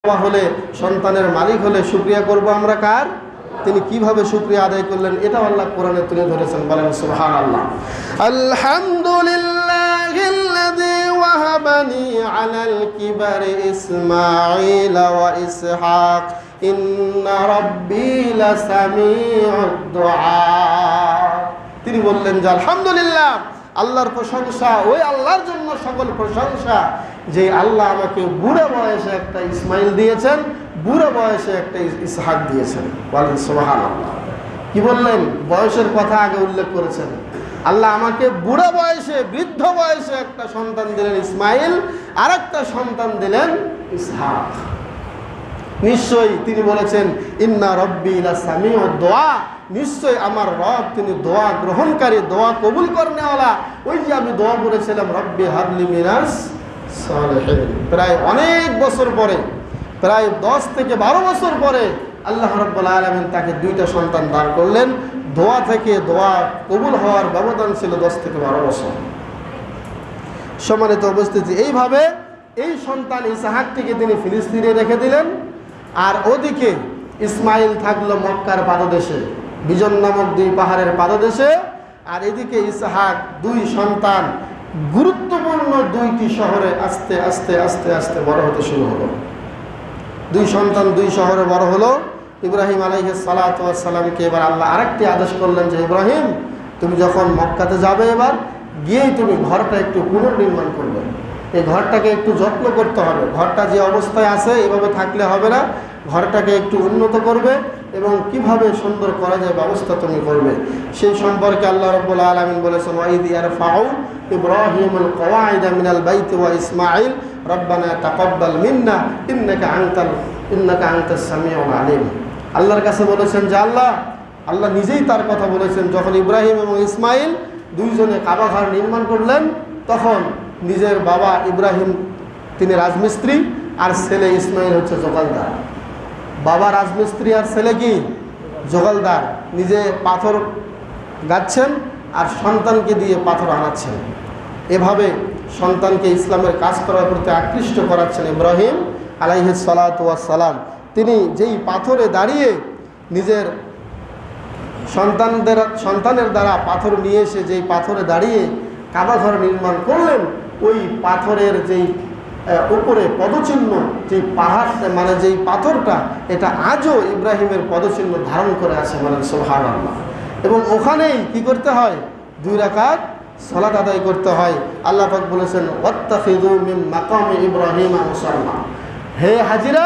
বাবা হলে, সন্তানের মালিক হলে শুকরিয়া করব আমরা কার? তিনি কিভাবে শুকরিয়া আদায় করলেন এটাও আল্লাহ কোরআনে তুলে ধরেছেন। বলেন সুবহানাল্লাহ। আলহামদুলিল্লাহিল্লাযী ওয়াহাবানি আলাল কিবারি ইসমাঈল ওয়া ইসহাক ইন্না রাব্বী লাসামিউদ দুআ। তিনি বললেন যে আলহামদুলিল্লাহ, আল্লাহর প্রশংসা ওই আল্লাহর জন্য সকল প্রশংসা যে আল্লাহ আমাকে বুড়া বয়সে একটা ইসমাইল দিয়েছেন, বুড়া বয়সে একটা ইসহাক দিয়েছেন। বলেন সুবহানাল্লাহ। কি বললেন? বয়সের কথা আগে উল্লেখ করেছেন। আল্লাহ আমাকে বুড়া বয়সে, বৃদ্ধ বয়সে একটা সন্তান দিলেন ইসমাইল, আর একটা সন্তান দিলেন ইসহাক। নিশ্চয়ই তিনি বলেছেন ইন্না রব্বি লাসামিউদ দুআ, নিশ্চয় আমার রব তিনি দোয়া গ্রহণকারী, দোয়া কবুল করনেওয়ালা। ওই যে আমি দোয়া করেছিলাম রব্বি হাবলি মিনাস সালিহিন, প্রায় অনেক বছর পরে, প্রায় 10 থেকে 12 বছর পরে আল্লাহ রাব্বুল আলামিন তাকে 2টা সন্তান দান করলেন। দোয়া থেকে দোয়া কবুল হওয়ার ব্যবধান ছিল 10 থেকে 12 বছর। সম্মানিত উপস্থিতি, এইভাবে এই সন্তান ইসহাকটিকে তিনি ফিলিস্তিনে রেখে দিলেন, আর ওদিকে ইসমাইল থাকলো মক্কার পাদদেশে, বিজন নামক 2 পাহাড়ের পাদদেশে। আর এদিকে ইসহাক 2 সন্তান গুরুত্বপূর্ণ 2টি শহরে আস্তে আস্তে আস্তে আস্তে বড় হতে শুরু হলো। 2 সন্তান 2 শহরে বড় হলো। ইব্রাহিম আলাইহিস সালাতু ওয়াস সালামকে এবার আল্লাহ আরেকটি আদেশ করলেন যে ইব্রাহিম, তুমি যখন মক্কাতে যাবে এবার গিয়েই তুমি ঘরটা একটু পুনর্নির্মাণ করবে। এই ঘরটাকে একটু যত্ন করতে হবে। ঘরটা যে অবস্থায় আছে এভাবে থাকলে হবে না, ঘরটাকে একটু উন্নত করবে এবং কিভাবে সুন্দর করা যায় ব্যবস্থা তুমি করবে। সেই সম্পর্কে আল্লাহ রাব্বুল আলামিন বলেছেন ওয়াইদ ইয়ারফাউ ইব্রাহিমুল কওয়াইদা মিনাল বাইতি ওয়া ইসমাঈল রব্বানা তাকাব্বাল মিন্না ইন্নাকা আনতাস সামিউল আলিম। আল্লাহর কাছে বলেছেন যে আল্লাহ নিজেই তার কথা বলেছেন, যখন ইব্রাহিম এবং ইসমাঈল 2 জনে কাবা ঘর নির্মাণ করলেন, তখন নিজের বাবা ইব্রাহিম তিনি রাজমিস্ত্রি আর ছেলে ইসমাঈল হচ্ছে জোগালদার। বাবা রাজমিস্ত্রি আর ছেলে কি জোগালদার। নিজে পাথর গাচ্ছেন আর সন্তানকে দিয়ে পাথর আনাচ্ছেন। এভাবে সন্তানকে ইসলামের কাজ করার প্রতি আকৃষ্ট করাচ্ছেন ইব্রাহিম আলাইহিস সালাতু ওয়াস সালাম। তিনি যেই পাথরে দাঁড়িয়ে নিজের সন্তানের দ্বারা পাথর নিয়ে এসে যেই পাথরে দাঁড়িয়ে কাবা ঘর নির্মাণ করলেন, ওই পাথরের যেই উপরে পদচিহ্ন, যেই পাহাড় মানে যেই পাথরটা, এটা আজও ইব্রাহিমের পদচিহ্ন ধারণ করে আছে। বলেন সুবহানাল্লাহ। এবং ওখানেই কি করতে হয়? 2 রাকাত সালাত আদায় করতে হয়। আল্লাহ পাক বলেছেন ওয়াত্তাখিযু মিন মাকামি ইব্রাহিম মুসাল্লা, হে হাজিরা